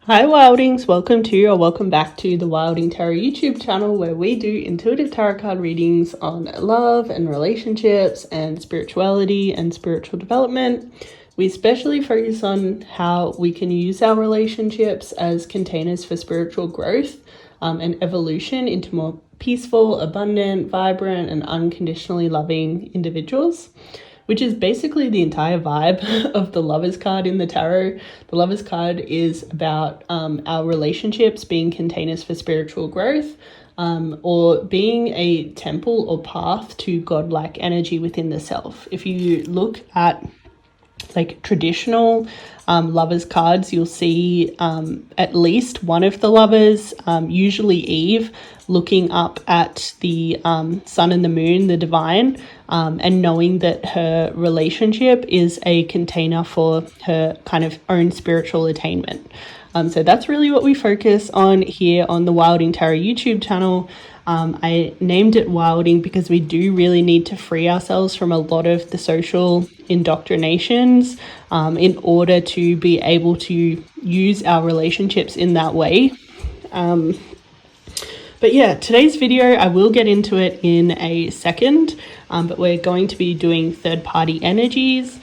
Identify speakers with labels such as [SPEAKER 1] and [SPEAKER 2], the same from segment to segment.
[SPEAKER 1] Hi Wildings, welcome back to the Wilding Tarot YouTube channel, where we do intuitive tarot card readings on love and relationships and spirituality and spiritual development. We especially focus on how we can use our relationships as containers for spiritual growth and evolution into more peaceful, abundant, vibrant and unconditionally loving individuals, which is basically the entire vibe of the Lovers card in the tarot. The Lovers card is about our relationships being containers for spiritual growth, or being a temple or path to godlike energy within the self. If you look at like traditional lovers cards, you'll see at least one of the lovers, usually Eve, looking up at the sun and the moon, the divine, and knowing that her relationship is a container for her kind of own spiritual attainment. So that's really what we focus on here on the Wilding Tarot YouTube channel. I named it Wilding because we do really need to free ourselves from a lot of the social indoctrinations in order to be able to use our relationships in that way. But yeah, today's video, I will get into it in a second, but we're going to be doing third-party energies.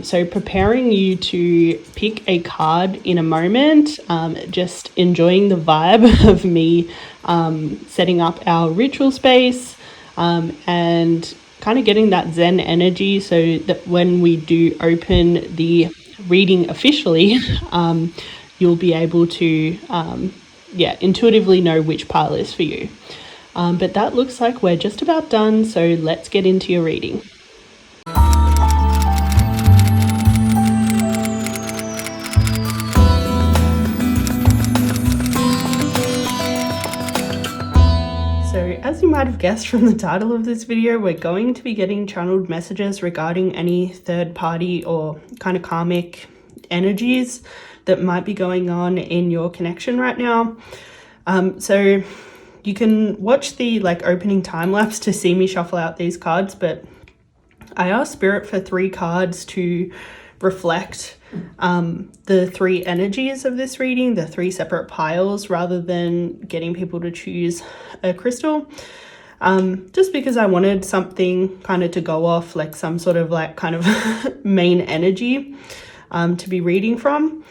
[SPEAKER 1] So preparing you to pick a card in a moment, just enjoying the vibe of me setting up our ritual space, and kind of getting that Zen energy so that when we do open the reading officially, you'll be able to intuitively know which pile is for you. But that looks like we're just about done, so let's get into your reading. As you might have guessed from the title of this video, we're going to be getting channeled messages regarding any third party or kind of karmic energies that might be going on in your connection right now. So you can watch the opening time lapse to see me shuffle out these cards, but I asked Spirit for 3 cards to reflect the 3 energies of this reading, the 3 separate piles, rather than getting people to choose a crystal, just because I wanted something kind of to go off, like some sort of kind of main energy to be reading from.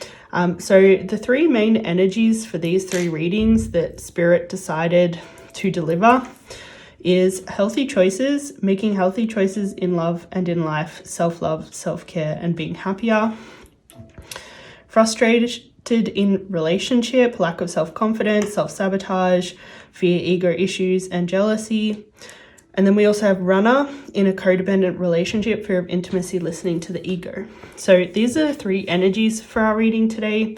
[SPEAKER 1] So the 3 main energies for these 3 readings that Spirit decided to deliver is healthy choices, making healthy choices in love and in life, self-love, self-care, and being happier. Frustrated in relationship, lack of self-confidence, self-sabotage, fear, ego issues, and jealousy. And then we also have runner in a codependent relationship, fear of intimacy, listening to the ego. So these are 3 energies for our reading today.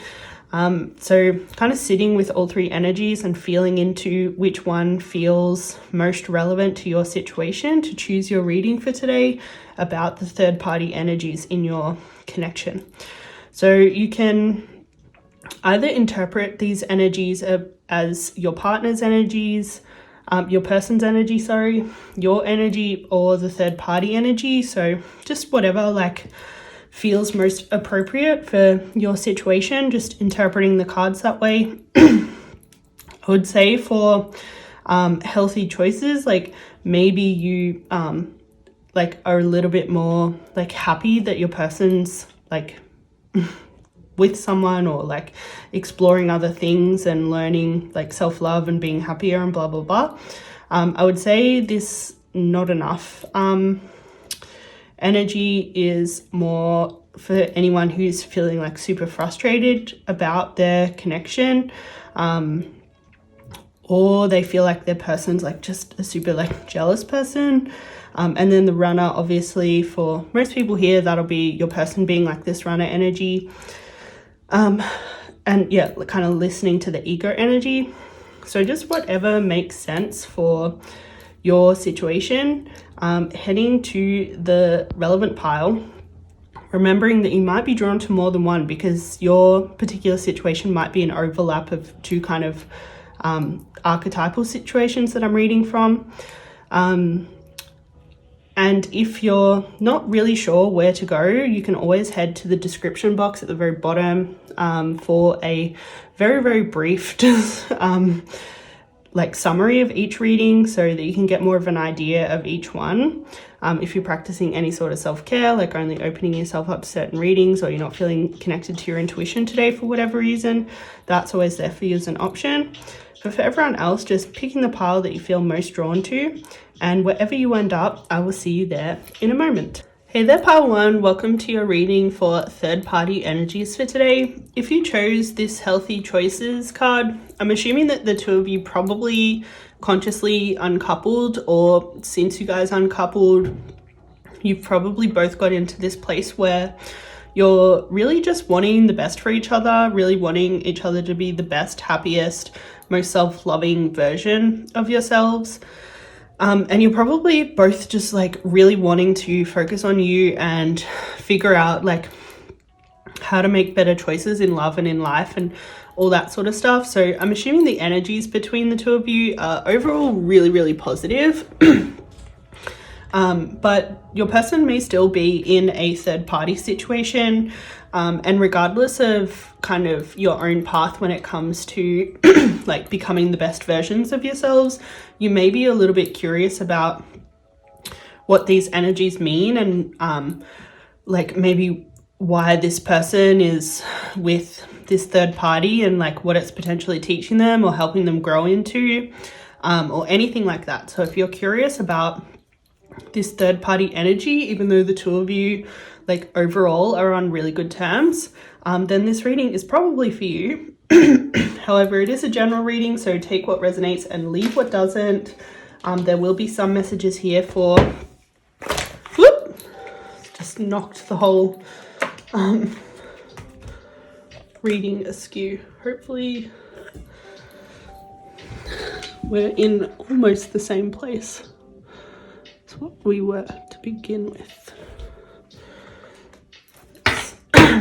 [SPEAKER 1] So kind of sitting with all 3 energies and feeling into which one feels most relevant to your situation to choose your reading for today about the third party energies in your connection. So you can either interpret these energies as your partner's energies, your person's energy, your energy, or the third party energy. So just whatever feels most appropriate for your situation, just interpreting the cards that way. I would say for healthy choices, maybe you are a little bit more happy that your person's with someone, or exploring other things and learning self-love and being happier and blah blah blah. I would say this not enough energy is more for anyone who's feeling super frustrated about their connection, or they feel like their person's just a super jealous person. And then the runner, obviously for most people here, that'll be your person being this runner energy. And yeah, kind of listening to the ego energy. So just whatever makes sense for your situation, heading to the relevant pile, remembering that you might be drawn to more than one because your particular situation might be an overlap of 2 kind of archetypal situations that I'm reading from. And if you're not really sure where to go, you can always head to the description box at the very bottom for a very, very brief like summary of each reading so that you can get more of an idea of each one. If you're practicing any sort of self-care, like only opening yourself up to certain readings, or you're not feeling connected to your intuition today for whatever reason, that's always there for you as an option. But for everyone else, just picking the pile that you feel most drawn to, and wherever you end up, I will see you there in a moment. Hey there, pile one. Welcome to your reading for third-party energies for today. If you chose this Healthy Choices card, I'm assuming that the two of you probably consciously uncoupled, or since you guys uncoupled, you've probably both got into this place where you're really just wanting the best for each other, really wanting each other to be the best, happiest, most self-loving version of yourselves. And you're probably both just like really wanting to focus on you and figure out like how to make better choices in love and in life and all that sort of stuff. So I'm assuming the energies between the two of you are overall really, really positive. But your person may still be in a third party situation. And regardless of kind of your own path when it comes to like becoming the best versions of yourselves, you may be a little bit curious about what these energies mean, and like maybe why this person is with this third party and like what it's potentially teaching them or helping them grow into, or anything like that. So if you're curious about this third party energy, even though the two of you like overall are on really good terms, then this reading is probably for you. However, it is a general reading, so take what resonates and leave what doesn't. There will be some messages here for, whoop, just knocked the whole reading askew. Hopefully we're in almost the same place as what we were to begin with.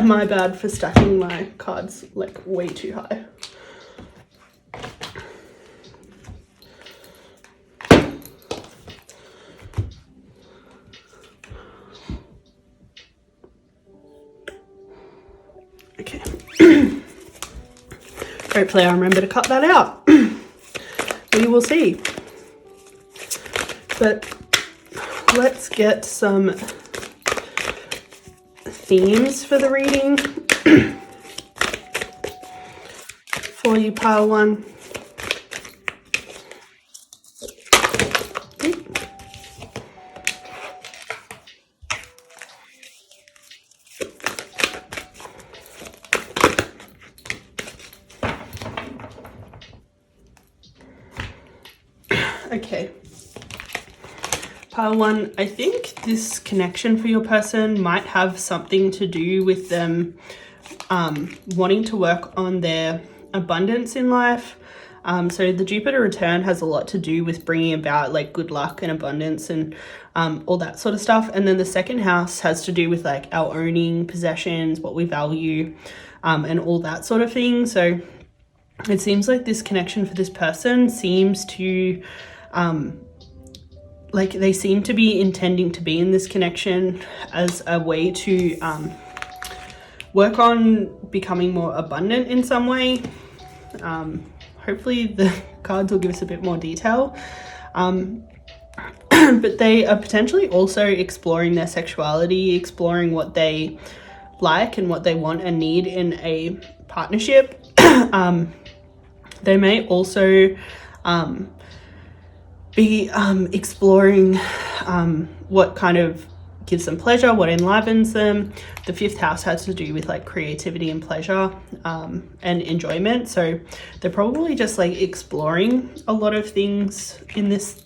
[SPEAKER 1] My bad for stacking my cards like way too high. Okay. Hopefully I remember to cut that out. We will see. But let's get some themes for the reading for you, pile one. Okay. Pile one, I think this connection for your person might have something to do with them wanting to work on their abundance in life. So the Jupiter return has a lot to do with bringing about like good luck and abundance and all that sort of stuff. And then the second house has to do with like our owning possessions, what we value, and all that sort of thing. So it seems like this connection for this person seems to like they seem to be intending to be in this connection as a way to work on becoming more abundant in some way. Hopefully the cards will give us a bit more detail. But they are potentially also exploring their sexuality, exploring what they like and what they want and need in a partnership. They may also be exploring what kind of gives them pleasure, what enlivens them. The fifth house has to do with like creativity and pleasure and enjoyment. So they're probably just like exploring a lot of things in this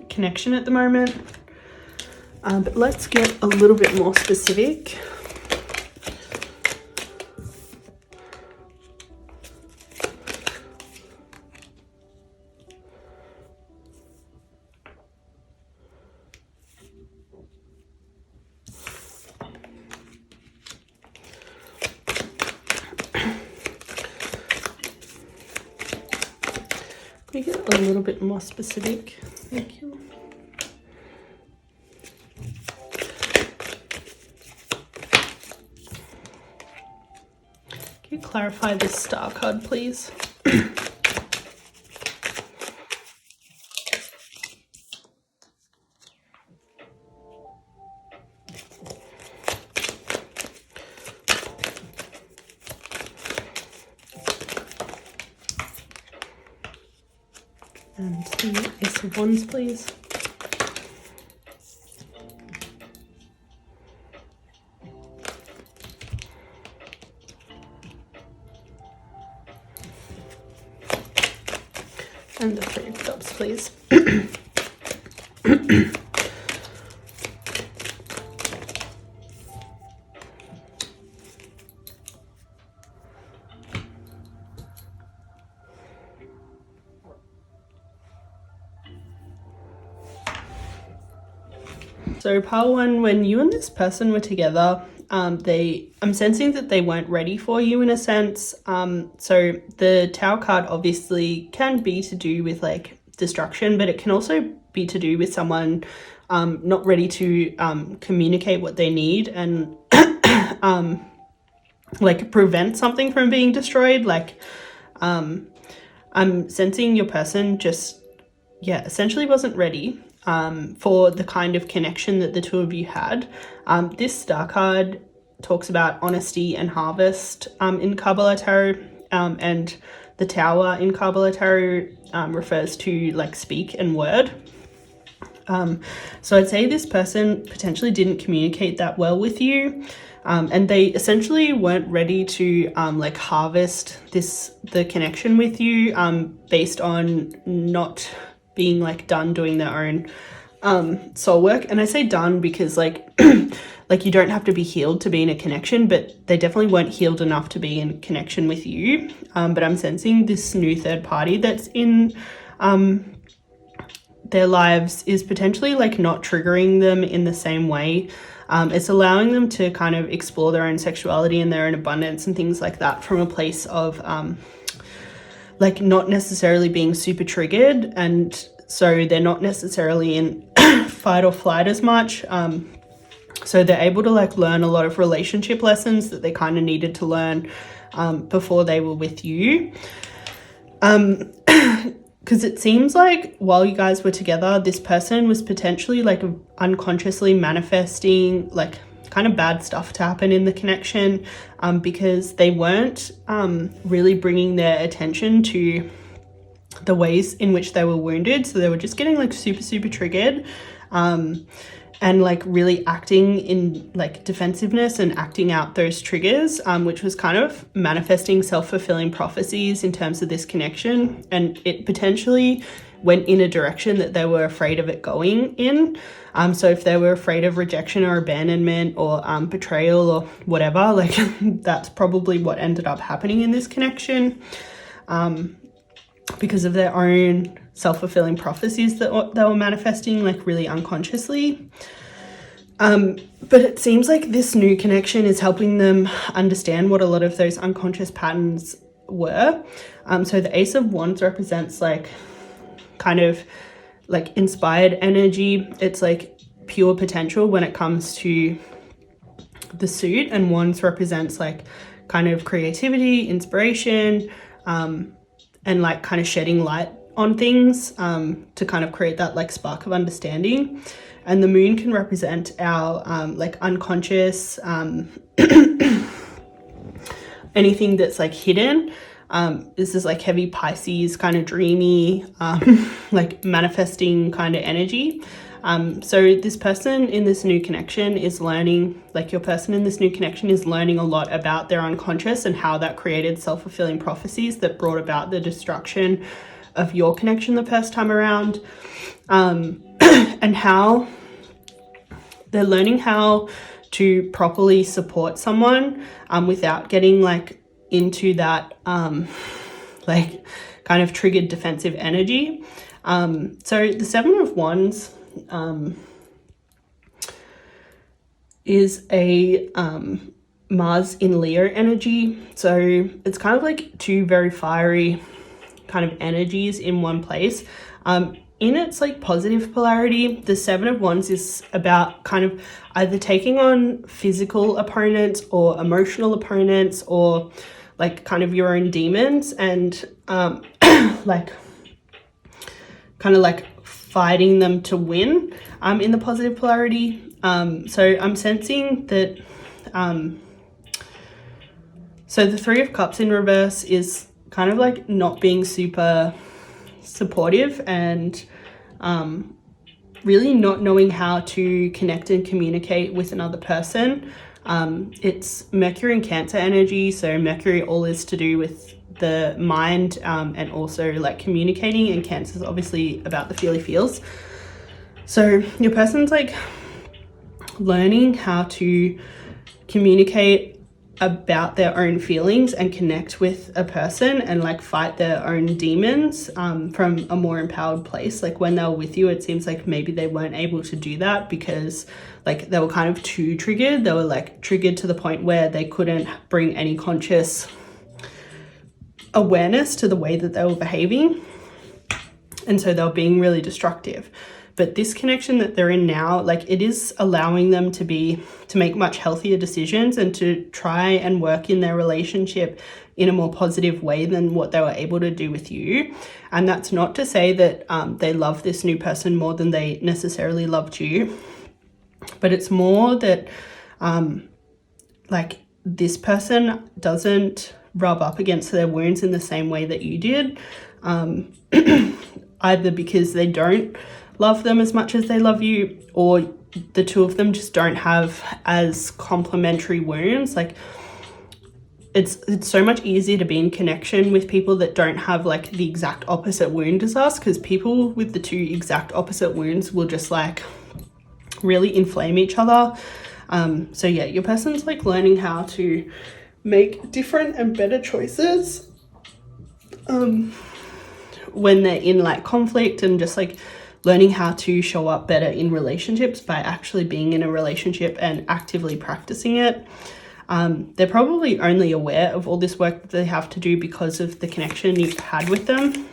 [SPEAKER 1] connection at the moment. But let's get a little bit more specific. Can we get a little bit more specific? Thank you. Can you clarify this star card, please? And the Ace of Wands, please. And the Three of Cups, please. So pile one, when you and this person were together, I'm sensing that they weren't ready for you in a sense. So the Tower card obviously can be to do with like destruction, but it can also be to do with someone not ready to communicate what they need and like prevent something from being destroyed. Like I'm sensing your person just, yeah, essentially wasn't ready for the kind of connection that the two of you had. This star card talks about honesty and harvest in Kabbalah Tarot, and the Tower in Kabbalah Tarot refers to like speak and word. So I'd say this person potentially didn't communicate that well with you, and they essentially weren't ready to like harvest the connection with you based on not being like done doing their own soul work. And I say done because like like you don't have to be healed to be in a connection, but they definitely weren't healed enough to be in connection with you. But I'm sensing this new third party that's in their lives is potentially like not triggering them in the same way. It's allowing them to kind of explore their own sexuality and their own abundance and things like that from a place of like not necessarily being super triggered, and so they're not necessarily in fight or flight as much. So they're able to like learn a lot of relationship lessons that they kind of needed to learn before they were with you. Because it seems like while you guys were together, this person was potentially like unconsciously manifesting like kind of bad stuff to happen in the connection, because they weren't really bringing their attention to the ways in which they were wounded. So they were just getting like super triggered and like really acting in like defensiveness and acting out those triggers, which was kind of manifesting self-fulfilling prophecies in terms of this connection. And it potentially went in a direction that they were afraid of it going in. So if they were afraid of rejection or abandonment or betrayal or whatever, like that's probably what ended up happening in this connection, because of their own self-fulfilling prophecies that they were manifesting like really unconsciously. But it seems like this new connection is helping them understand what a lot of those unconscious patterns were. So the Ace of Wands represents like kind of like inspired energy. It's like pure potential when it comes to the suit, and Wands represents like kind of creativity, inspiration, and like kind of shedding light on things to kind of create that like spark of understanding. And the Moon can represent our like unconscious, anything that's like hidden. This is like heavy Pisces, kind of dreamy, like manifesting kind of energy. So this person in this new connection is learning, like your person in this new connection is learning a lot about their unconscious and how that created self-fulfilling prophecies that brought about the destruction of your connection the first time around. And how they're learning how to properly support someone without getting like into that like kind of triggered defensive energy. So the Seven of Wands is a Mars in Leo energy. So it's kind of like two very fiery kind of energies in one place. In its like positive polarity, the Seven of Wands is about kind of either taking on physical opponents or emotional opponents, or like kind of your own demons and like kind of like fighting them to win in the positive polarity. So I'm sensing that so the Three of Cups in reverse is kind of like not being super supportive and really not knowing how to connect and communicate with another person. It's Mercury and Cancer energy, so Mercury all is to do with the mind and also like communicating, and Cancer is obviously about the feely feels. So your person's like learning how to communicate about their own feelings and connect with a person and like fight their own demons from a more empowered place. Like when they were with you, it seems like maybe they weren't able to do that because like they were kind of too triggered. They were like triggered to the point where they couldn't bring any conscious awareness to the way that they were behaving, and so they were being really destructive. But this connection that they're in now, like it is allowing them to make much healthier decisions and to try and work in their relationship in a more positive way than what they were able to do with you. And that's not to say that they love this new person more than they necessarily loved you, but it's more that like this person doesn't rub up against their wounds in the same way that you did, either because they don't love them as much as they love you, or the two of them just don't have as complementary wounds. Like it's so much easier to be in connection with people that don't have like the exact opposite wound as us, because people with the two exact opposite wounds will just like really inflame each other. So yeah, your person's like learning how to make different and better choices when they're in like conflict, and just like learning how to show up better in relationships by actually being in a relationship and actively practicing it. They're probably only aware of all this work that they have to do because of the connection you've had with them.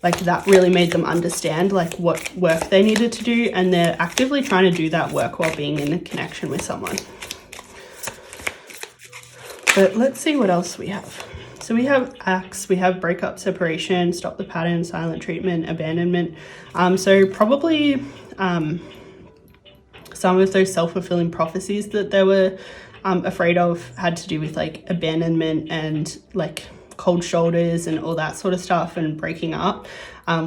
[SPEAKER 1] Like that really made them understand like what work they needed to do, and they're actively trying to do that work while being in a connection with someone. But let's see what else we have. So we have Axe, we have breakup, separation, stop the pattern, silent treatment, abandonment. So probably some of those self-fulfilling prophecies that they were afraid of had to do with like abandonment and like cold shoulders and all that sort of stuff, and breaking up,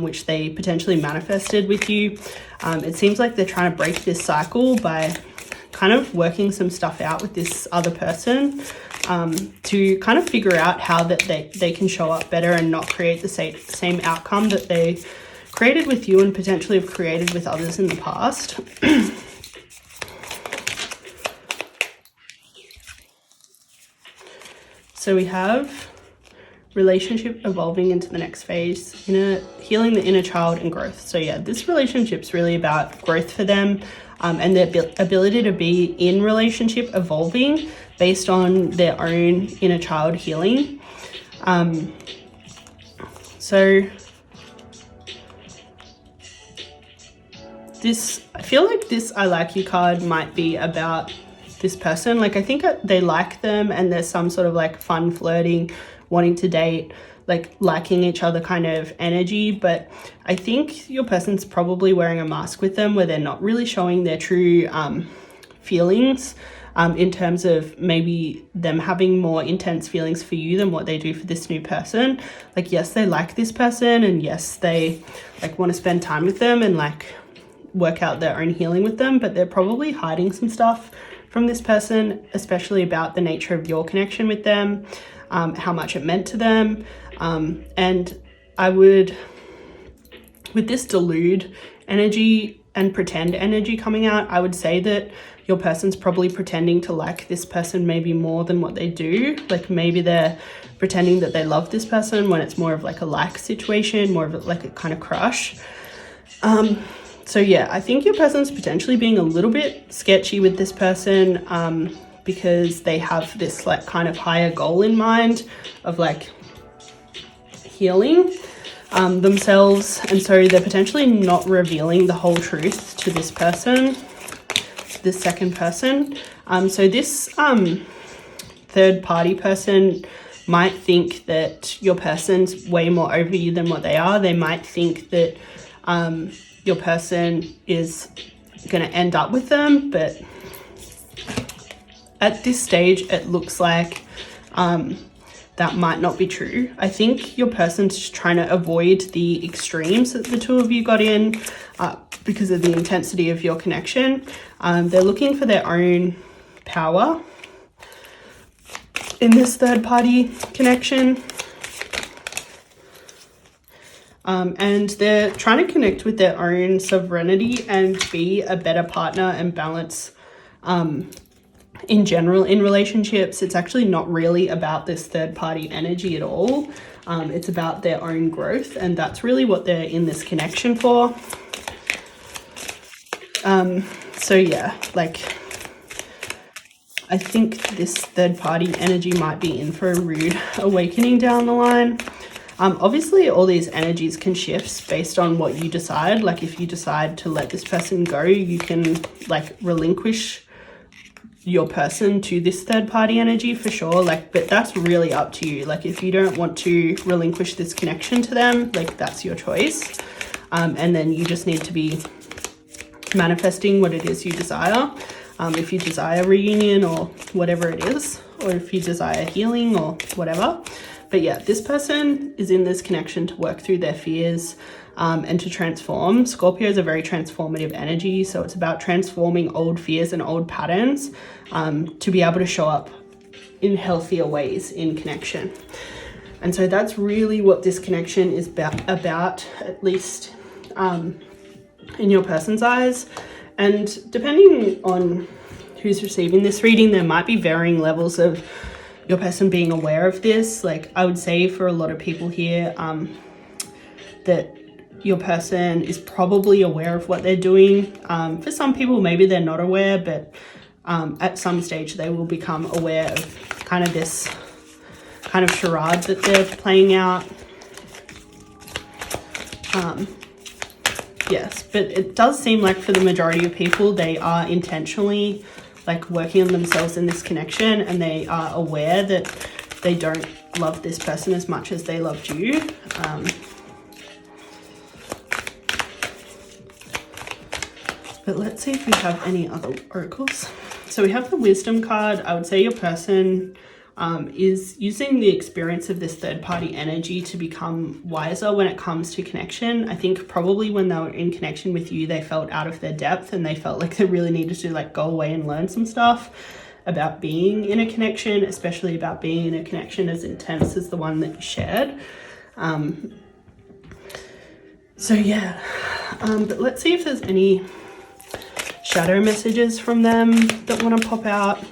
[SPEAKER 1] which they potentially manifested with you. It seems like they're trying to break this cycle by kind of working some stuff out with this other person, to kind of figure out how that they can show up better and not create the same outcome that they created with you and potentially have created with others in the past. So we have relationship evolving into the next phase, healing the inner child and growth. So yeah, this relationship's really about growth for them, and their ability to be in relationship evolving based on their own inner child healing. So this, I feel like this I like you card might be about this person. Like I think they like them, and there's some sort of like fun flirting, wanting to date, like liking each other kind of energy. But I think your person's probably wearing a mask with them where they're not really showing their true feelings, in terms of maybe them having more intense feelings for you than what they do for this new person. Like yes, they like this person, and yes, they like want to spend time with them and like work out their own healing with them, but they're probably hiding some stuff from this person, especially about the nature of your connection with them, how much it meant to them. And I would, with this delude energy and pretend energy coming out, I would say that your person's probably pretending to like this person maybe more than what they do. Like maybe they're pretending that they love this person when it's more of like a like situation, more of like a kind of crush. So yeah, I think your person's potentially being a little bit sketchy with this person, because they have this like kind of higher goal in mind of like healing themselves, and so they're potentially not revealing the whole truth to this person, this second person. So this third party person might think that your person's way more over you than what they are. They might think that your person is going to end up with them, but at this stage it looks like that might not be true. I think your person's just trying to avoid the extremes that the two of you got in because of the intensity of your connection. They're looking for their own power in this third party connection. And they're trying to connect with their own sovereignty and be a better partner and balance in general in relationships. It's actually not really about this third party energy at all. It's about their own growth, and that's really what they're in this connection for. So yeah, like I think this third party energy might be in for a rude awakening down the line. Obviously all these energies can shift based on what you decide. Like if you decide to let this person go, you can like relinquish your person to this third party energy for sure, like, but that's really up to you. Like if you don't want to relinquish this connection to them, like that's your choice. And then you just need to be manifesting what it is you desire. If you desire reunion or whatever it is, or if you desire healing or whatever. But yeah, this person is in this connection to work through their fears and to transform. Scorpio is a very transformative energy, so it's about transforming old fears and old patterns to be able to show up in healthier ways in connection. And so that's really what this connection is about, at least in your person's eyes. And depending on who's receiving this reading, there might be varying levels of your person being aware of this. Like I would say for a lot of people here that your person is probably aware of what they're doing. For some people, maybe they're not aware, but at some stage they will become aware of kind of this kind of charade that they're playing out. Yes, but it does seem like for the majority of people, they are intentionally like working on themselves in this connection, and they are aware that they don't love this person as much as they loved you. But let's see if we have any other oracles. So we have the wisdom card. I would say your person is using the experience of this third party energy to become wiser when it comes to connection. I think probably when they were in connection with you, they felt out of their depth and they felt like they really needed to like go away and learn some stuff about being in a connection, especially about being in a connection as intense as the one that you shared. So yeah, but let's see if there's any shadow messages from them that want to pop out.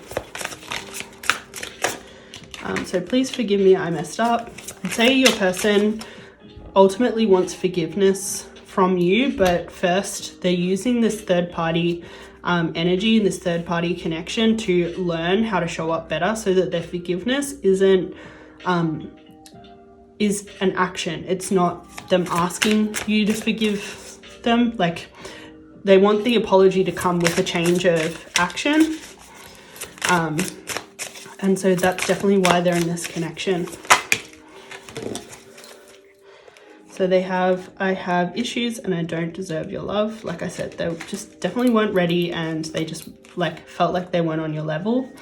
[SPEAKER 1] So please forgive me, I messed up. I'd say your person ultimately wants forgiveness from you, but first they're using this third party energy and this third party connection to learn how to show up better, so that their forgiveness is an action. It's not them asking you to forgive them. Like they want the apology to come with a change of action. And so that's definitely why they're in this connection. So I have issues and I don't deserve your love. Like I said, they just definitely weren't ready, and they just like felt like they weren't on your level.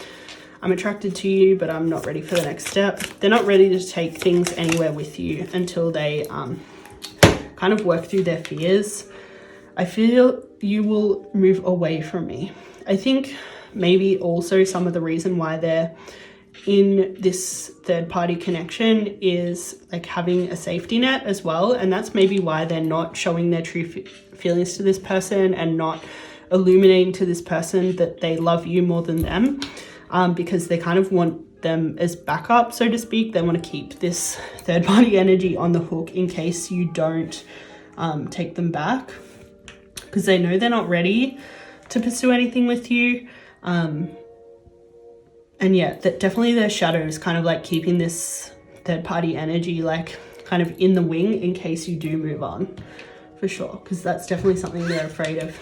[SPEAKER 1] I'm attracted to you, but I'm not ready for the next step. They're not ready to take things anywhere with you until they kind of work through their fears. I feel you will move away from me. I think maybe also some of the reason why they're in this third party connection is like having a safety net as well, and that's maybe why they're not showing their true feelings to this person and not illuminating to this person that they love you more than them, because they kind of want them as backup, so to speak. They want to keep this third party energy on the hook in case you don't take them back, because they know they're not ready to pursue anything with you. And yeah, that definitely their shadow is kind of like keeping this third party energy like kind of in the wing in case you do move on, for sure, because that's definitely something they're afraid of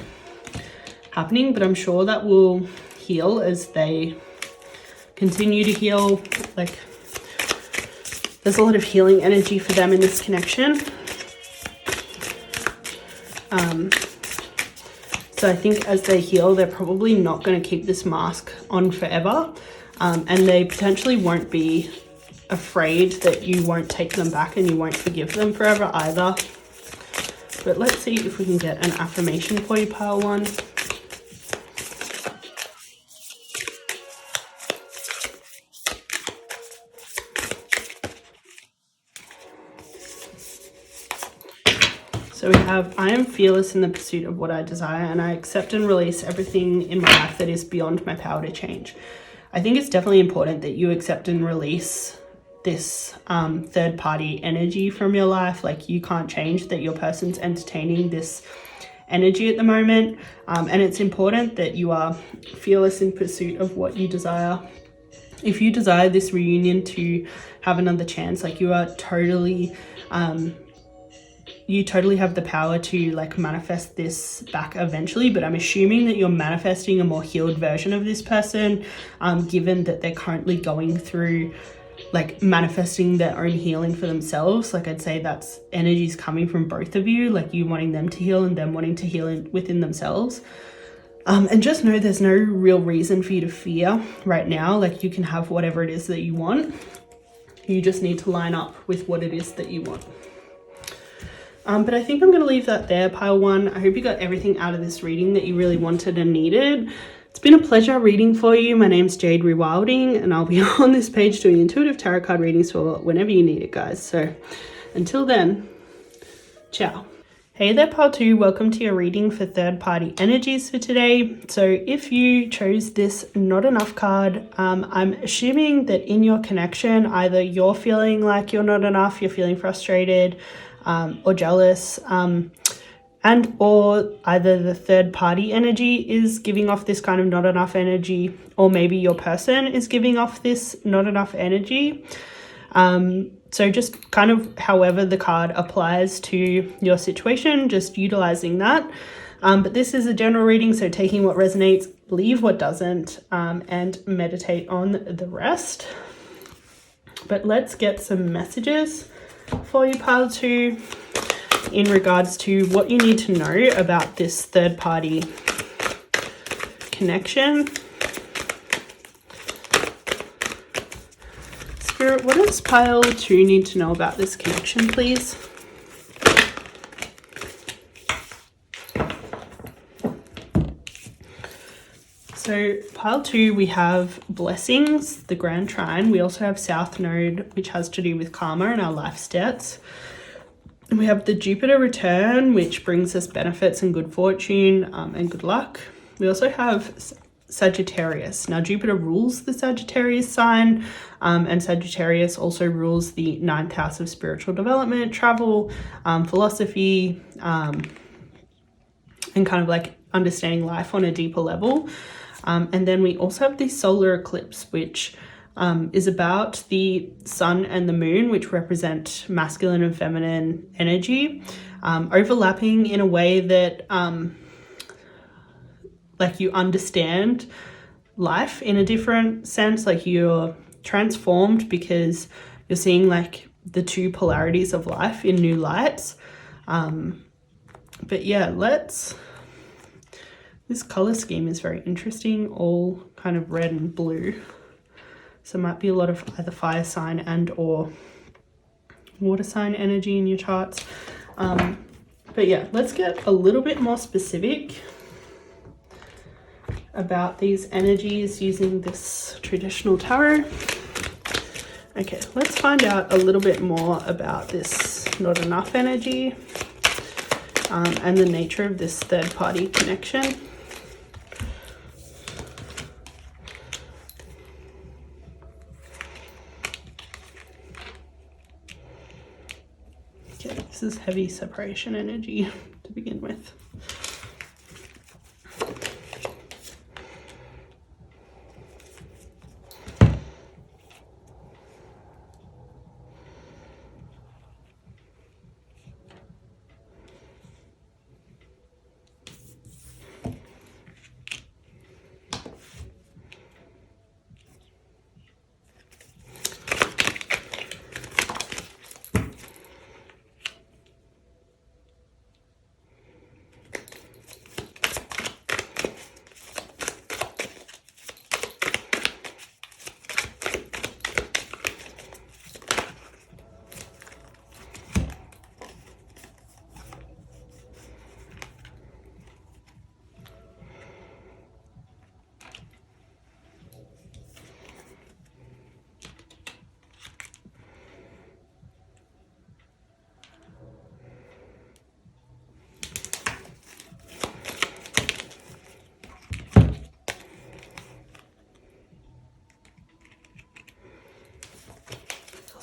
[SPEAKER 1] happening. But I'm sure that will heal as they continue to heal. Like, there's a lot of healing energy for them in this connection. So I think as they heal, they're probably not going to keep this mask on forever. And they potentially won't be afraid that you won't take them back and you won't forgive them forever either. But let's see if we can get an affirmation for you, pile 1. So we have, I am fearless in the pursuit of what I desire, and I accept and release everything in my life that is beyond my power to change. I think it's definitely important that you accept and release this third party energy from your life. Like, you can't change that your person's entertaining this energy at the moment. And it's important that you are fearless in pursuit of what you desire. If you desire this reunion to have another chance, like, you are totally... you totally have the power to like manifest this back eventually, but I'm assuming that you're manifesting a more healed version of this person, given that they're currently going through like manifesting their own healing for themselves. Like, I'd say that's energies coming from both of you, like you wanting them to heal and them wanting to heal within themselves. And just know there's no real reason for you to fear right now. Like, you can have whatever it is that you want. You just need to line up with what it is that you want. But I think I'm going to leave that there, pile 1. I hope you got everything out of this reading that you really wanted and needed. It's been a pleasure reading for you. My name's Jade Rewilding, and I'll be on this page doing intuitive tarot card readings for whenever you need it, guys. So until then, ciao. Hey there, pile 2. Welcome to your reading for third party energies for today. So if you chose this not enough card, I'm assuming that in your connection, either you're feeling like you're not enough, you're feeling frustrated, or jealous, and or either the third party energy is giving off this kind of not enough energy, or maybe your person is giving off this not enough energy. So just kind of however the card applies to your situation, just utilizing that. But this is a general reading, so taking what resonates, leave what doesn't, and meditate on the rest. But let's get some messages for you, pile 2, in regards to what you need to know about this third party connection. Spirit, what does pile 2 need to know about this connection, please? So pile 2, we have blessings, the Grand Trine. We also have South Node, which has to do with karma and our life stats. And we have the Jupiter return, which brings us benefits and good fortune and good luck. We also have Sagittarius. Now, Jupiter rules the Sagittarius sign, and Sagittarius also rules the 9th house of spiritual development, travel, philosophy, and kind of like understanding life on a deeper level. And then we also have the solar eclipse, which is about the sun and the moon, which represent masculine and feminine energy, overlapping in a way that like you understand life in a different sense. Like, you're transformed because you're seeing like the two polarities of life in new lights. But yeah, this color scheme is very interesting, all kind of red and blue. So it might be a lot of either fire sign and or water sign energy in your charts. But yeah, let's get a little bit more specific about these energies using this traditional tarot. Okay, let's find out a little bit more about this not enough energy, and the nature of this third party connection. Okay, this is heavy separation energy to begin with.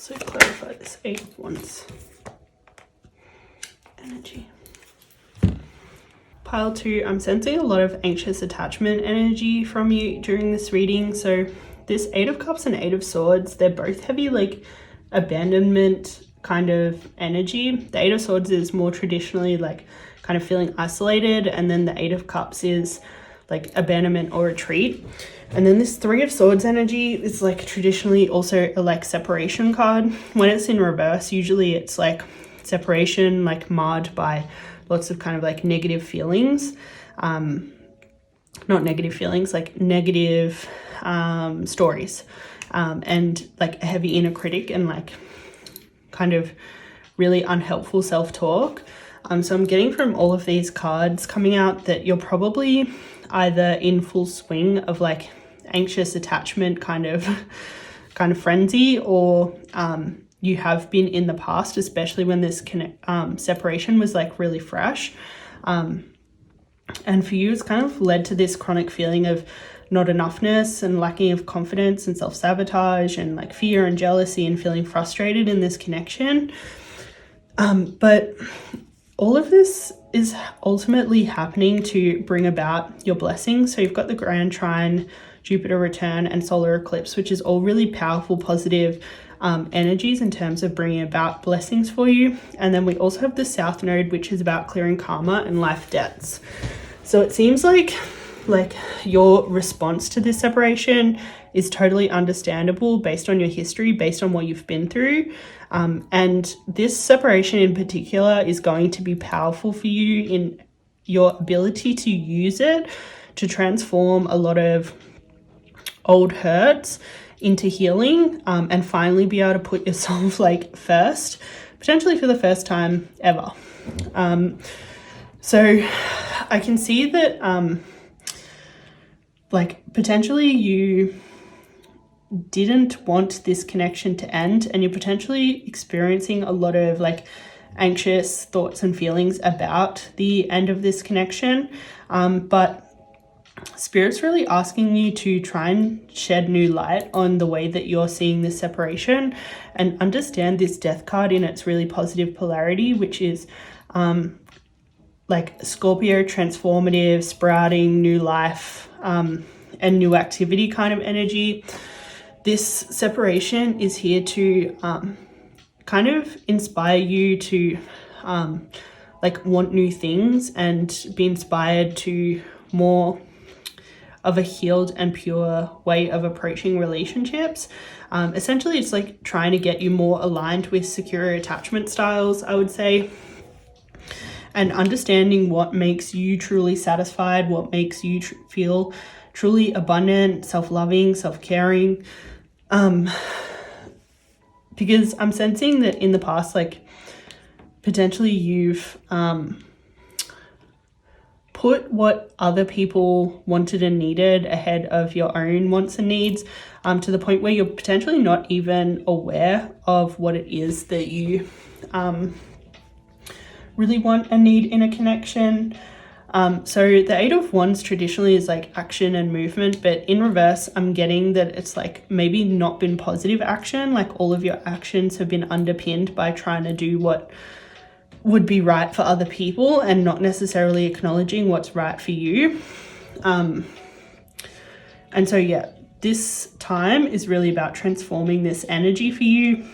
[SPEAKER 1] also clarify this Eight of Wands energy. Pile 2, I'm sensing a lot of anxious attachment energy from you during this reading. So this Eight of Cups and Eight of Swords, they're both heavy like abandonment kind of energy. The Eight of Swords is more traditionally like kind of feeling isolated, and then the Eight of Cups is like abandonment or retreat. And then this Three of Swords energy is like traditionally also a like separation card. When it's in reverse, usually it's like separation, like marred by lots of kind of like negative feelings, not negative feelings, like negative stories, and like a heavy inner critic and like kind of really unhelpful self-talk. So I'm getting from all of these cards coming out that you're probably either in full swing of like anxious attachment kind of frenzy, or you have been in the past, especially when this separation was like really fresh. And for you, it's kind of led to this chronic feeling of not enoughness and lacking of confidence and self-sabotage and like fear and jealousy and feeling frustrated in this connection. But all of this is ultimately happening to bring about your blessings. So you've got the Grand Trine, Jupiter return, and solar eclipse, which is all really powerful, positive energies in terms of bringing about blessings for you. And then we also have the South Node, which is about clearing karma and life debts. So it seems like your response to this separation is totally understandable based on your history, based on what you've been through. And this separation in particular is going to be powerful for you in your ability to use it to transform a lot of old hurts into healing, and finally be able to put yourself like first, potentially for the first time ever. So I can see that like potentially you didn't want this connection to end, and you're potentially experiencing a lot of like anxious thoughts and feelings about the end of this connection, but Spirit's really asking you to try and shed new light on the way that you're seeing this separation, and understand this Death card in its really positive polarity, which is like Scorpio, transformative, sprouting, new life, and new activity kind of energy. This separation is here to kind of inspire you to like want new things and be inspired to more of a healed and pure way of approaching relationships. Essentially, it's like trying to get you more aligned with secure attachment styles, I would say, and understanding what makes you truly satisfied, what makes you feel truly abundant, self-loving, self-caring. Because I'm sensing that in the past, like potentially you've put what other people wanted and needed ahead of your own wants and needs, to the point where you're potentially not even aware of what it is that you really want and need in a connection. So the Eight of Wands traditionally is like action and movement, but in reverse, I'm getting that it's like maybe not been positive action. Like all of your actions have been underpinned by trying to do what would be right for other people and not necessarily acknowledging what's right for you. And so, yeah, this time is really about transforming this energy for you.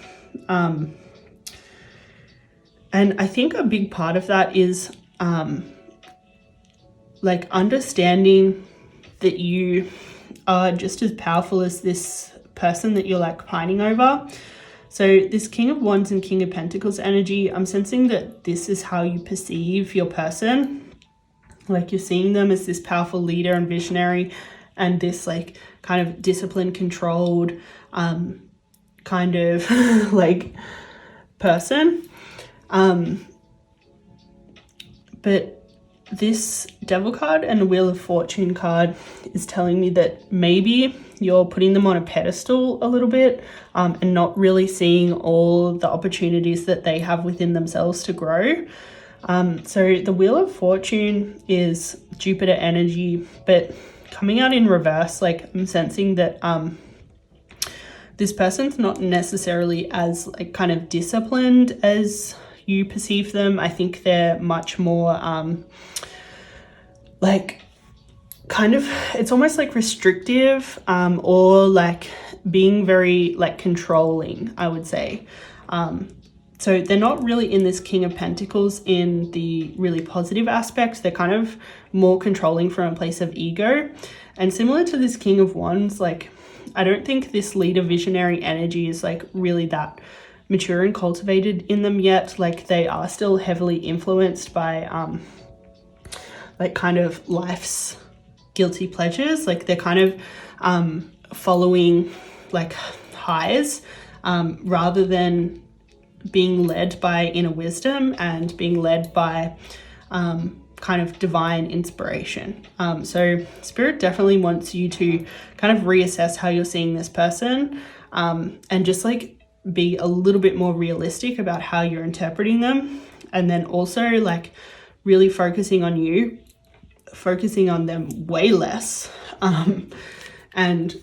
[SPEAKER 1] And I think a big part of that is like understanding that you are just as powerful as this person that you're like pining over. So this King of Wands and King of Pentacles energy, I'm sensing that this is how you perceive your person. Like you're seeing them as this powerful leader and visionary, and this like kind of disciplined, controlled kind of like person. But this Devil card and the Wheel of Fortune card is telling me that maybe you're putting them on a pedestal a little bit, and not really seeing all the opportunities that they have within themselves to grow. So the Wheel of Fortune is Jupiter energy, but coming out in reverse, like I'm sensing that this person's not necessarily as like kind of disciplined as you perceive them. I think they're much more like kind of, it's almost like restrictive, or like being very like controlling, I would say. So they're not really in this King of Pentacles in the really positive aspect. They're kind of more controlling from a place of ego. And similar to this King of Wands, like I don't think this leader visionary energy is like really that mature and cultivated in them yet. Like they are still heavily influenced by like kind of life's guilty pleasures. Like they're kind of following like highs rather than being led by inner wisdom and being led by kind of divine inspiration. So Spirit definitely wants you to kind of reassess how you're seeing this person, and just like be a little bit more realistic about how you're interpreting them. And then also like really focusing on you, focusing on them way less, and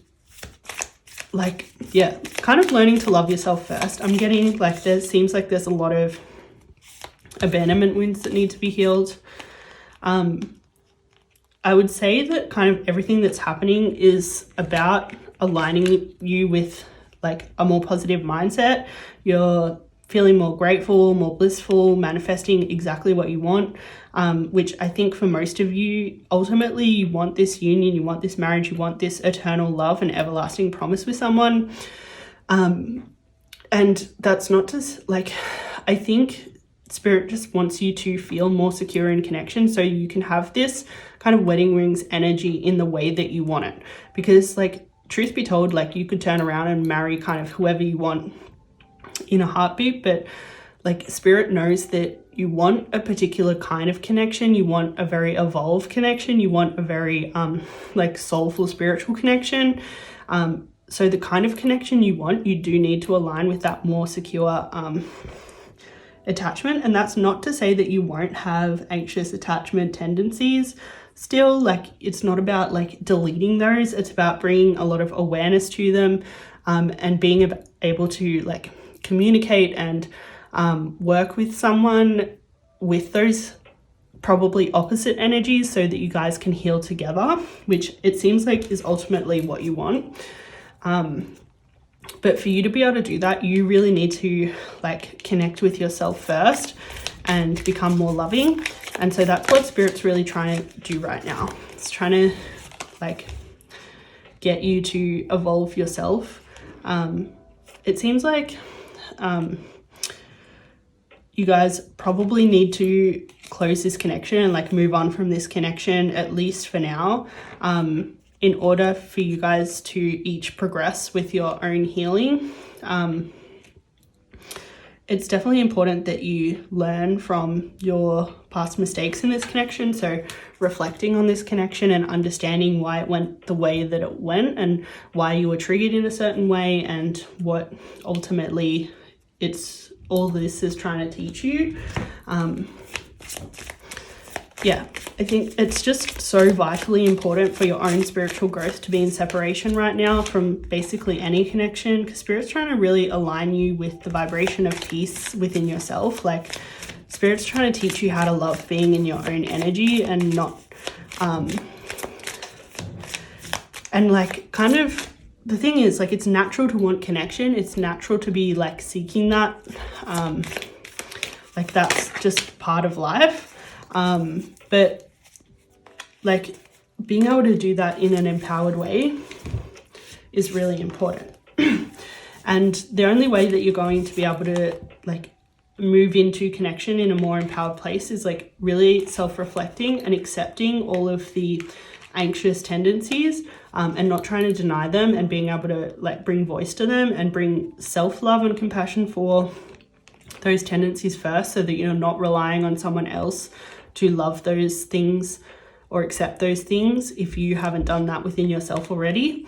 [SPEAKER 1] like, yeah, kind of learning to love yourself first. I'm getting like, there seems like there's a lot of abandonment wounds that need to be healed. I would say that kind of everything that's happening is about aligning you with like a more positive mindset. You're feeling more grateful, more blissful, manifesting exactly what you want, which I think for most of you, ultimately you want this union, you want this marriage, you want this eternal love and everlasting promise with someone. And that's not just like, I think Spirit just wants you to feel more secure in connection so you can have this kind of wedding rings energy in the way that you want it. Because like, truth be told, like you could turn around and marry kind of whoever you want in a heartbeat, but like Spirit knows that you want a particular kind of connection. You want a very evolved connection. You want a very like soulful spiritual connection. So the kind of connection you want, you do need to align with that more secure attachment. And that's not to say that you won't have anxious attachment tendencies still. Like it's not about like deleting those, it's about bringing a lot of awareness to them, and being able to like communicate and work with someone with those probably opposite energies so that you guys can heal together, which it seems like is ultimately what you want. But for you to be able to do that, you really need to like connect with yourself first and become more loving. And so that's what Spirit's really trying to do right now. It's trying to like get you to evolve yourself. It seems like you guys probably need to close this connection and like move on from this connection, at least for now, in order for you guys to each progress with your own healing. It's definitely important that you learn from your past mistakes in this connection. So reflecting on this connection and understanding why it went the way that it went and why you were triggered in a certain way and what ultimately all this is trying to teach you. Yeah, I think it's just so vitally important for your own spiritual growth to be in separation right now from basically any connection, because Spirit's trying to really align you with the vibration of peace within yourself. Like Spirit's trying to teach you how to love being in your own energy and not and like kind of the thing is like it's natural to want connection, it's natural to be like seeking that, like that's just part of life. But like being able to do that in an empowered way is really important. And the only way that you're going to be able to like move into connection in a more empowered place is like really self-reflecting and accepting all of the anxious tendencies, and not trying to deny them, and being able to like bring voice to them and bring self-love and compassion for those tendencies first, so that you're not relying on someone else to love those things or accept those things if you haven't done that within yourself already.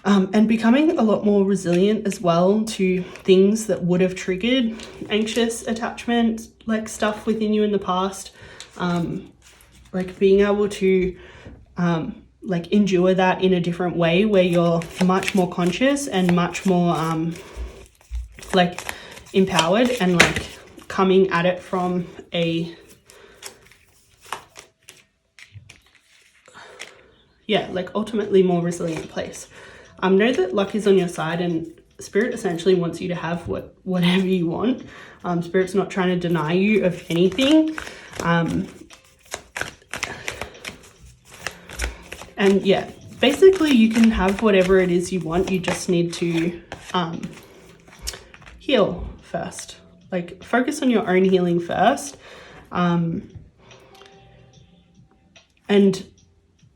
[SPEAKER 1] And becoming a lot more resilient as well to things that would have triggered anxious attachment, like stuff within you in the past. Like being able to like endure that in a different way, where you're much more conscious and much more like empowered, and like coming at it from a like ultimately more resilient place. Know that luck is on your side, and Spirit essentially wants you to have whatever you want. Spirit's not trying to deny you of anything. And yeah, basically you can have whatever it is you want. You just need to heal first. Like focus on your own healing first. And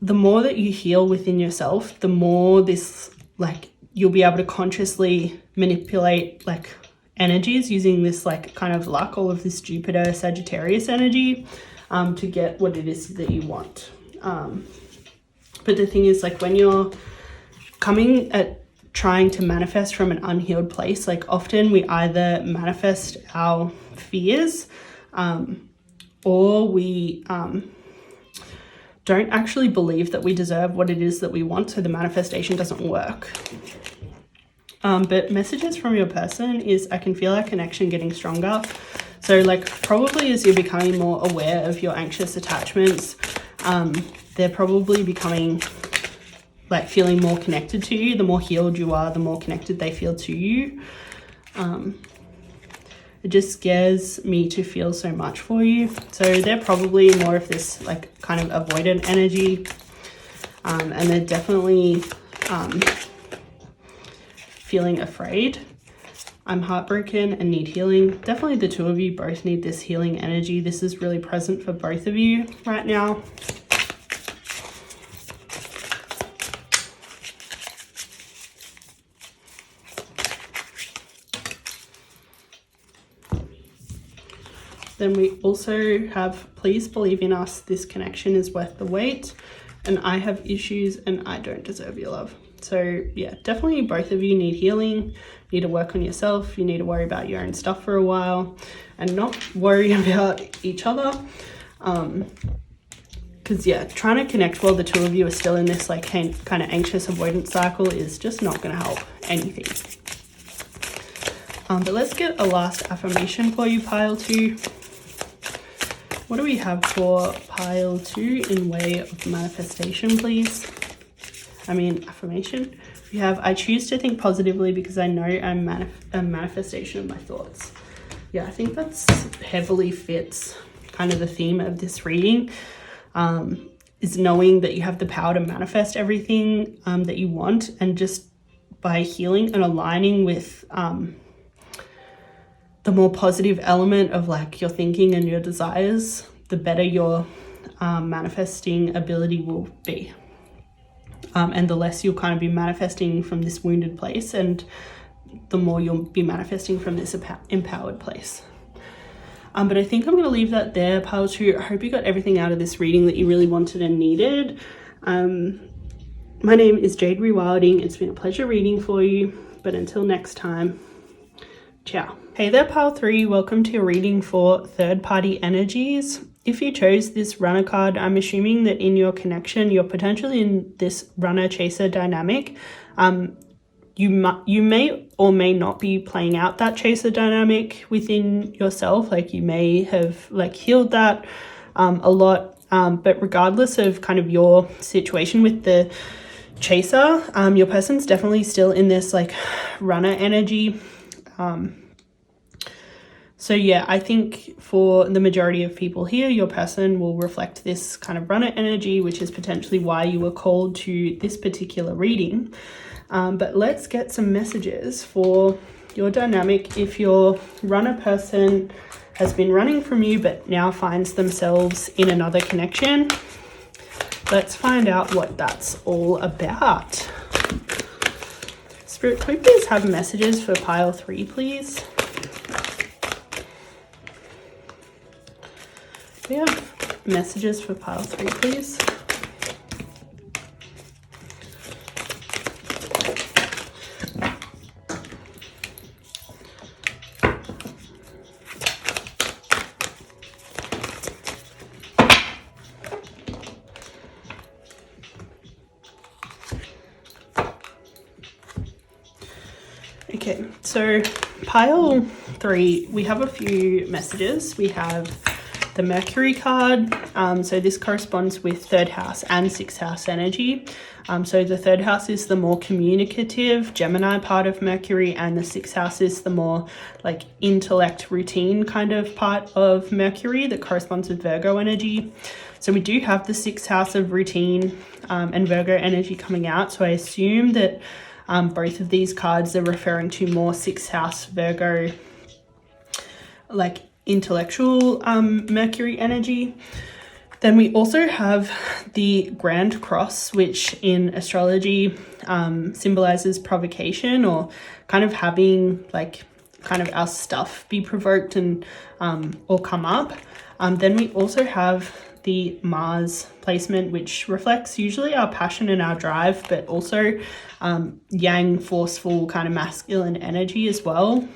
[SPEAKER 1] the more that you heal within yourself, the more this, like, you'll be able to consciously manipulate like energies using this like kind of luck, all of this Jupiter Sagittarius energy, to get what it is that you want. But the thing is, like, when you're coming at trying to manifest from an unhealed place, like often we either manifest our fears, or we don't actually believe that we deserve what it is that we want, so the manifestation doesn't work. But messages from your person is, I can feel our connection getting stronger. So like probably as you're becoming more aware of your anxious attachments, they're probably becoming like feeling more connected to you. The more healed you are, the more connected they feel to you. It just scares me to feel so much for you. So they're probably more of this like kind of avoidant energy. And they're definitely feeling afraid. I'm heartbroken and need healing. Definitely the two of you both need this healing energy. This is really present for both of you right now. Then we also have, please believe in us. This connection is worth the wait. And I have issues and I don't deserve your love. So yeah, definitely both of you need healing. You need to work on yourself. You need to worry about your own stuff for a while and not worry about each other. Because yeah, trying to connect while the two of you are still in this like kind of anxious avoidance cycle is just not going to help anything. But let's get a last affirmation for you, pile 2. What do we have for pile 2 in way of manifestation, please? Affirmation. We have, I choose to think positively because I know I'm a manifestation of my thoughts. Yeah, I think that's heavily fits kind of the theme of this reading, is knowing that you have the power to manifest everything that you want, and just by healing and aligning with the more positive element of like your thinking and your desires, the better your manifesting ability will be. And the less you'll kind of be manifesting from this wounded place, and the more you'll be manifesting from this empowered place. But I think I'm going to leave that there, pile 2. I hope you got everything out of this reading that you really wanted and needed. My name is Jade Rewilding. It's been a pleasure reading for you. But until next time, ciao. Hey there, pile 3. Welcome to your reading for third-party energies. If you chose this runner card, I'm assuming that in your connection, you're potentially in this runner-chaser dynamic. You may or may not be playing out that chaser dynamic within yourself. Like you may have like healed that a lot. But regardless of kind of your situation with the chaser, your person's definitely still in this like runner energy. So yeah, I think for the majority of people here, your person will reflect this kind of runner energy, which is potentially why you were called to this particular reading. But let's get some messages for your dynamic. If your runner person has been running from you, but now finds themselves in another connection, let's find out what that's all about. Spirit, could we please have messages for pile 3, please? We have messages for pile 3, please. So pile 3, we have a few messages. We have the Mercury card. So this corresponds with 3rd house and 6th house energy. So the 3rd house is the more communicative Gemini part of Mercury, and the 6th house is the more like intellect, routine kind of part of Mercury that corresponds with Virgo energy. So we do have the 6th house of routine and Virgo energy coming out. So I assume that both of these cards are referring to more 6th house Virgo, like intellectual Mercury energy. Then we also have the Grand Cross, which in astrology symbolizes provocation, or kind of having like kind of our stuff be provoked and or come up. Then we also have the Mars placement, which reflects usually our passion and our drive, but also yang, forceful, kind of masculine energy as well.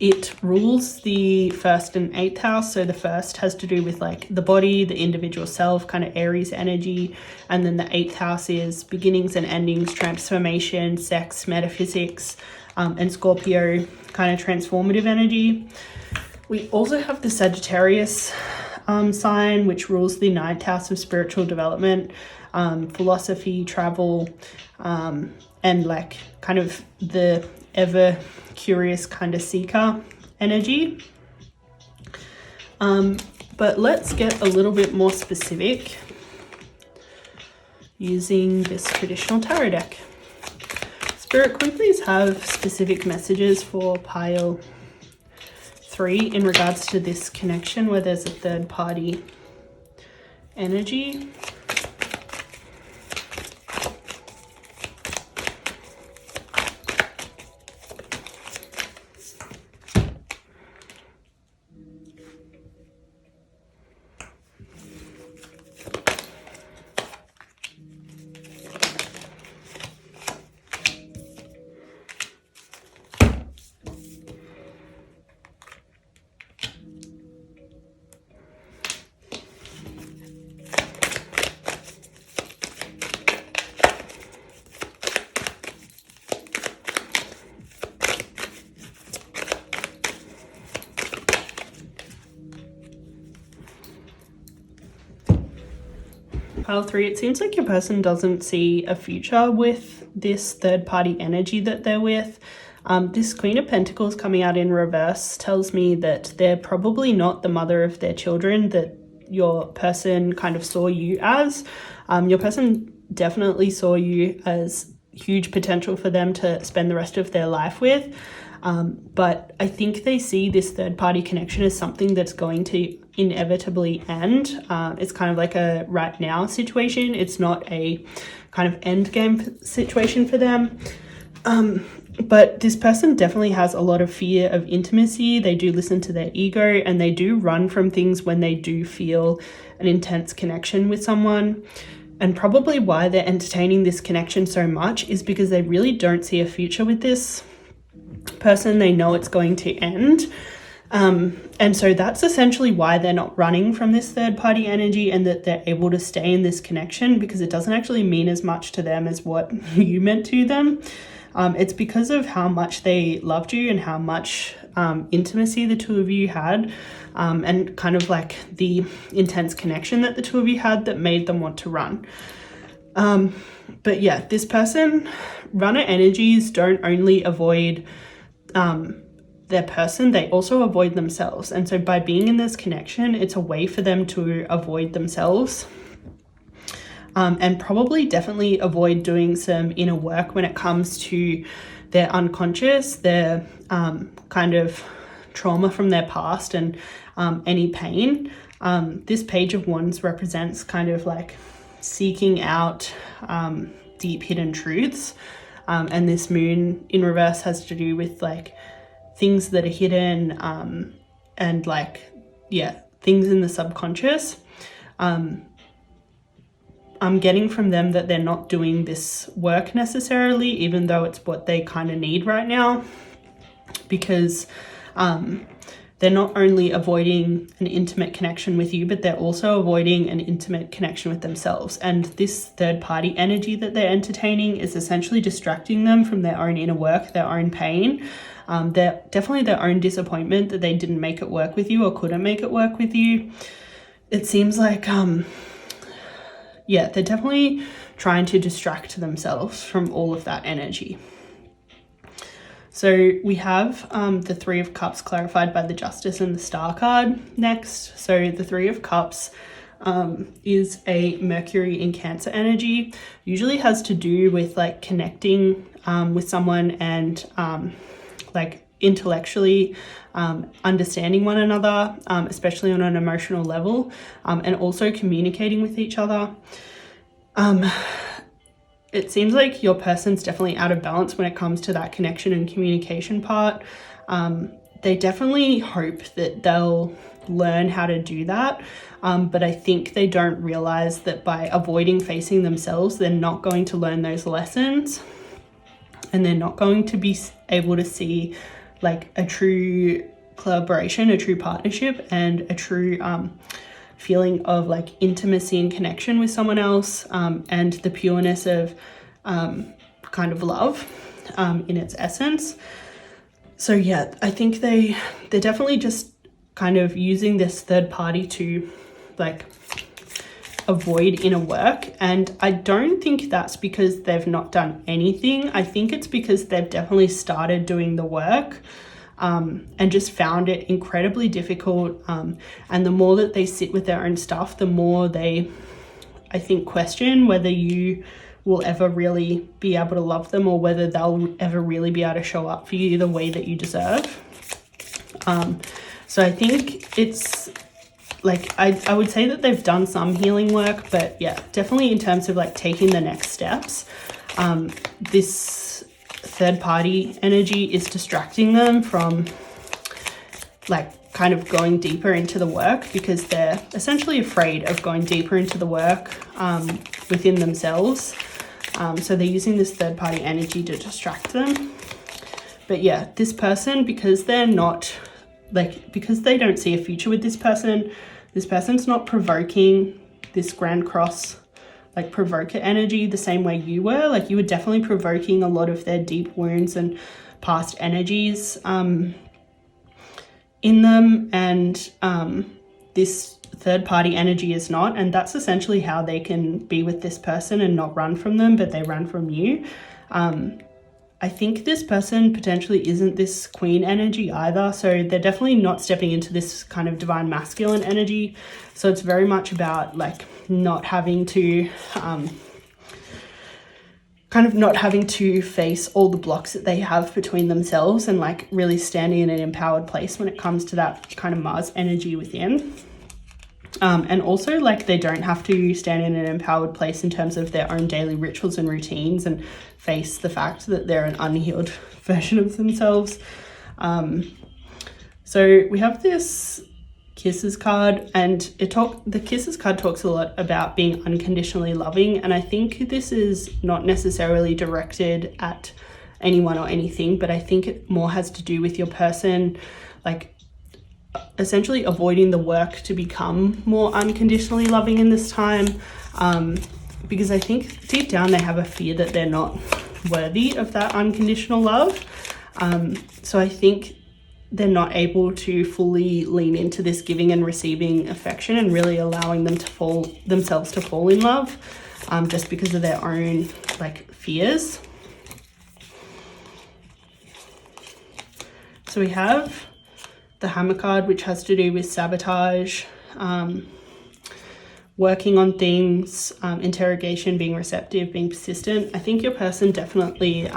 [SPEAKER 1] It rules the 1st and 8th house. So the 1st has to do with like the body, the individual self, kind of Aries energy. And then the 8th house is beginnings and endings, transformation, sex, metaphysics, and Scorpio, kind of transformative energy. We also have the Sagittarius sign, which rules the 9th house of spiritual development, philosophy, travel, and like kind of the ever curious kind of seeker energy. But let's get a little bit more specific using this traditional tarot deck. Spirit, could we please have specific messages for pile 3 in regards to this connection where there's a 3rd party energy? Pile 3, it seems like your person doesn't see a future with this 3rd party energy that they're with. This Queen of Pentacles coming out in reverse tells me that they're probably not the mother of their children that your person kind of saw you as. Your person definitely saw you as huge potential for them to spend the rest of their life with. But I think they see this 3rd party connection as something that's going to inevitably end. It's kind of like a right now situation. It's not a kind of end game situation for them. But this person definitely has a lot of fear of intimacy. They do listen to their ego, and they do run from things when they do feel an intense connection with someone. And probably why they're entertaining this connection so much is because they really don't see a future with this person. They know it's going to end. And so that's essentially why they're not running from this 3rd party energy, and that they're able to stay in this connection, because it doesn't actually mean as much to them as what you meant to them. It's because of how much they loved you and how much intimacy the two of you had, and kind of like the intense connection that the two of you had that made them want to run. But yeah, this person, runner energies don't only avoid their person, they also avoid themselves. And so by being in this connection, it's a way for them to avoid themselves. And probably definitely avoid doing some inner work when it comes to their unconscious, their kind of trauma from their past, and any pain. This Page of Wands represents kind of like seeking out deep hidden truths. And this Moon in reverse has to do with like things that are hidden, and like, yeah, things in the subconscious. I'm getting from them that they're not doing this work necessarily, even though it's what they kind of need right now, because they're they're not only avoiding an intimate connection with you, but they're also avoiding an intimate connection with themselves. And this third party energy that they're entertaining is essentially distracting them from their own inner work, their own pain, definitely their own disappointment that they didn't make it work with you or couldn't make it work with you. It seems like, yeah, they're definitely trying to distract themselves from all of that energy. So we have the Three of Cups clarified by the Justice and the Star card next. So the Three of Cups is a Mercury in Cancer energy. Usually has to do with like connecting with someone and like intellectually understanding one another, especially on an emotional level, and also communicating with each other. It seems like your person's definitely out of balance when it comes to that connection and communication part. They definitely hope that they'll learn how to do that, but I think they don't realize that by avoiding facing themselves, they're not going to learn those lessons, and they're not going to be able to see like a true collaboration, a true partnership, and a true feeling of like intimacy and connection with someone else, and the pureness of kind of love in its essence. So yeah, I think they're definitely just kind of using this third party to like avoid inner work. And I don't think that's because they've not done anything. I think it's because they've definitely started doing the work, and just found it incredibly difficult. And the more that they sit with their own stuff, the more they, I think, question whether you will ever really be able to love them, or whether they'll ever really be able to show up for you the way that you deserve. So I think it's like, I would say that they've done some healing work, but yeah, definitely in terms of like taking the next steps, this third party energy is distracting them from like kind of going deeper into the work, because they're essentially afraid of going deeper into the work within themselves. So they're using this third party energy to distract them. But yeah, this person, because they're not like, because they don't see a future with this person's not provoking this Grand Cross like provoker energy the same way you were. Like you were definitely provoking a lot of their deep wounds and past energies in them, and this third party energy is not, and that's essentially how they can be with this person and not run from them, but they run from you. I think this person potentially isn't this queen energy either, so they're definitely not stepping into this kind of divine masculine energy. So it's very much about like not having to not having to face all the blocks that they have between themselves, and like really standing in an empowered place when it comes to that kind of Mars energy within. And also like they don't have to stand in an empowered place in terms of their own daily rituals and routines and face the fact that they're an unhealed version of themselves. So we have this Kisses card, and the Kisses card talks a lot about being unconditionally loving, and I think this is not necessarily directed at anyone or anything, but I think it more has to do with your person like essentially avoiding the work to become more unconditionally loving in this time, because I think deep down they have a fear that they're not worthy of that unconditional love. So I think they're not able to fully lean into this giving and receiving affection and really allowing themselves to fall in love, just because of their own like fears. So we have the Hammer card, which has to do with sabotage, working on things, interrogation, being receptive, being persistent. I think your person definitely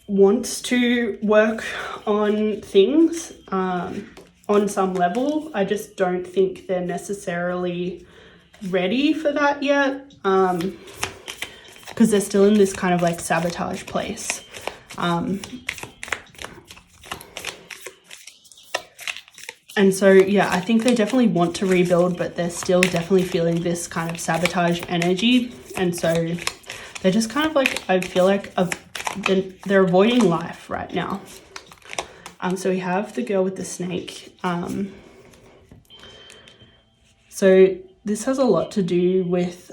[SPEAKER 1] wants to work on things on some level. I just don't think they're necessarily ready for that yet, because they're still in this kind of like sabotage place. And so, yeah, I think they definitely want to rebuild, but they're still definitely feeling this kind of sabotage energy. And so they're just kind of like, I feel like they're avoiding life right now. So we have the girl with the snake. So this has a lot to do with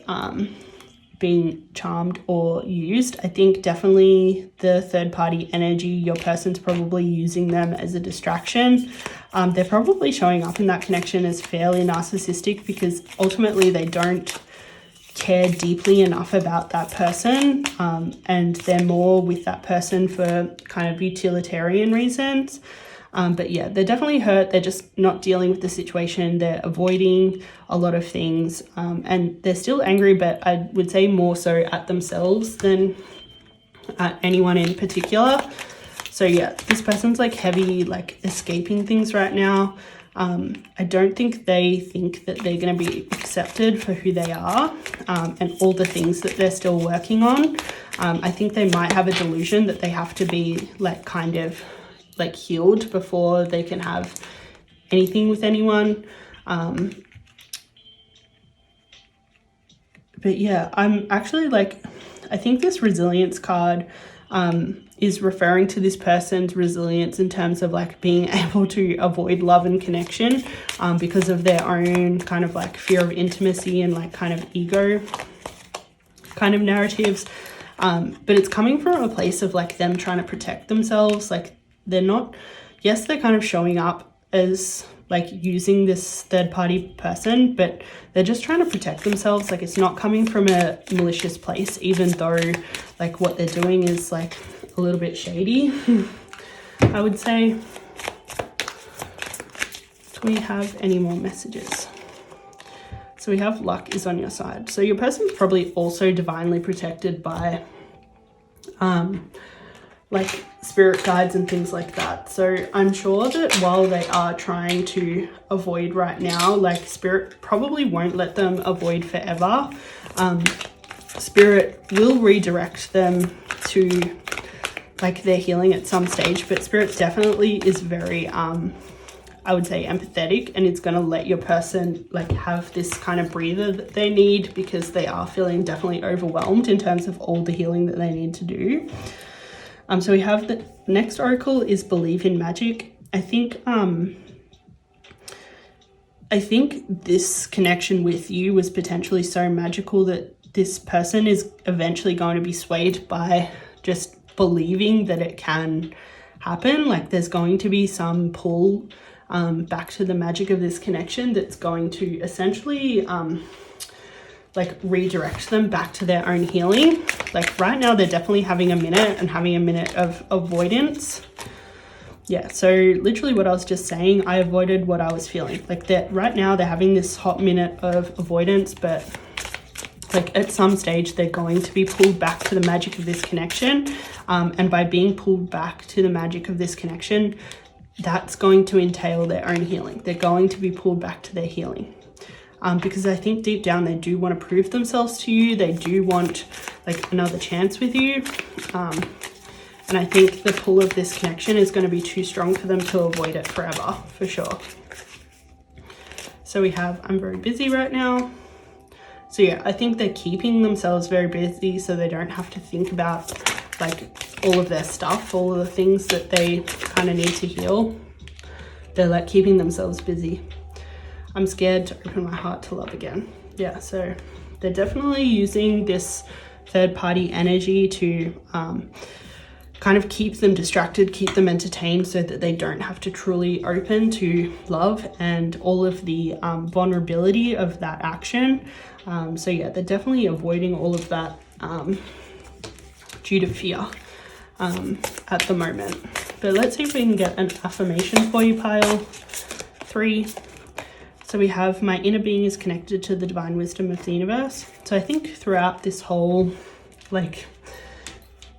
[SPEAKER 1] being charmed or used. I think definitely the third party energy, your person's probably using them as a distraction. They're probably showing up in that connection as fairly narcissistic because ultimately they don't care deeply enough about that person, and they're more with that person for kind of utilitarian reasons. But yeah, they're definitely hurt. They're just not dealing with the situation. They're avoiding a lot of things, and they're still angry, but I would say more so at themselves than at anyone in particular. So yeah, this person's like heavy, like escaping things right now. I don't think they think that they're going to be accepted for who they are, and all the things that they're still working on. I think they might have a delusion that they have to be like kind of like healed before they can have anything with anyone. But yeah, I'm actually like, I think this resilience card is referring to this person's resilience in terms of like being able to avoid love and connection because of their own kind of like fear of intimacy and like kind of ego kind of narratives. But it's coming from a place of like them trying to protect themselves. Like they're not, yes, they're kind of showing up as like using this third party person, but they're just trying to protect themselves. Like it's not coming from a malicious place, even though like what they're doing is like a little bit shady, I would say. Do we have any more messages? So we have luck is on your side. So your person's probably also divinely protected by like spirit guides and things like that. So I'm sure that while they are trying to avoid right now, like spirit probably won't let them avoid forever. Spirit will redirect them to like their healing at some stage, but spirit definitely is very I would say empathetic, and it's going to let your person like have this kind of breather that they need because they are feeling definitely overwhelmed in terms of all the healing that they need to do. So we have the next oracle is believe in magic. I think this connection with you was potentially so magical that this person is eventually going to be swayed by just believing that it can happen. Like there's going to be some pull back to the magic of this connection that's going to essentially like redirect them back to their own healing. Like right now they're definitely having a minute of avoidance. Yeah, so literally what I was just saying, I avoided what I was feeling. Like that right now they're having this hot minute of avoidance, but like at some stage they're going to be pulled back to the magic of this connection. And by being pulled back to the magic of this connection, that's going to entail their own healing. They're going to be pulled back to their healing. Because I think deep down they do want to prove themselves to you. They do want like another chance with you. And I think the pull of this connection is going to be too strong for them to avoid it forever, for sure. So we have, I'm very busy right now. So yeah, I think they're keeping themselves very busy so they don't have to think about like all of their stuff, all of the things that they kind of need to heal. They're like keeping themselves busy. I'm scared to open my heart to love again. Yeah, so they're definitely using this third party energy to kind of keep them distracted, keep them entertained so that they don't have to truly open to love and all of the vulnerability of that action. So yeah, they're definitely avoiding all of that due to fear at the moment. But let's see if we can get an affirmation for you, pile 3. So we have my inner being is connected to the divine wisdom of the universe. So I think throughout this whole like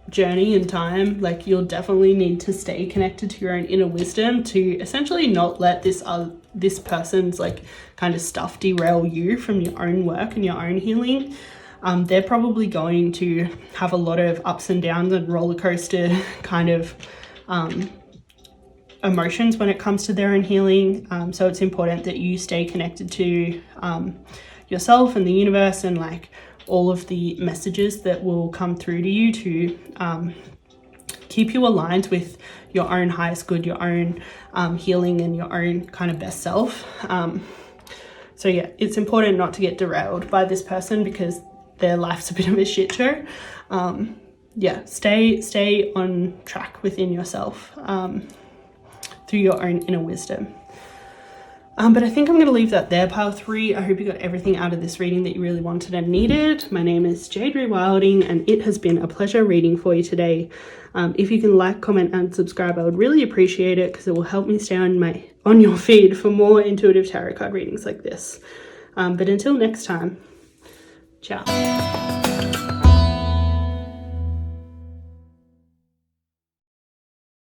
[SPEAKER 1] journey in time, like you'll definitely need to stay connected to your own inner wisdom to essentially not let this person's like kind of stuff derail you from your own work and your own healing. They're probably going to have a lot of ups and downs and roller coaster kind of emotions when it comes to their own healing. So it's important that you stay connected to yourself and the universe and like all of the messages that will come through to you to keep you aligned with your own highest good, your own healing, and your own kind of best self. So yeah, it's important not to get derailed by this person because their life's a bit of a shit show. Yeah, stay on track within yourself through your own inner wisdom. But I think I'm going to leave that there, pile 3. I hope you got everything out of this reading that you really wanted and needed. My name is Jade Wilding, and it has been a pleasure reading for you today. If you can like, comment, and subscribe, I would really appreciate it because it will help me stay on your feed for more intuitive tarot card readings like this. But until next time, ciao.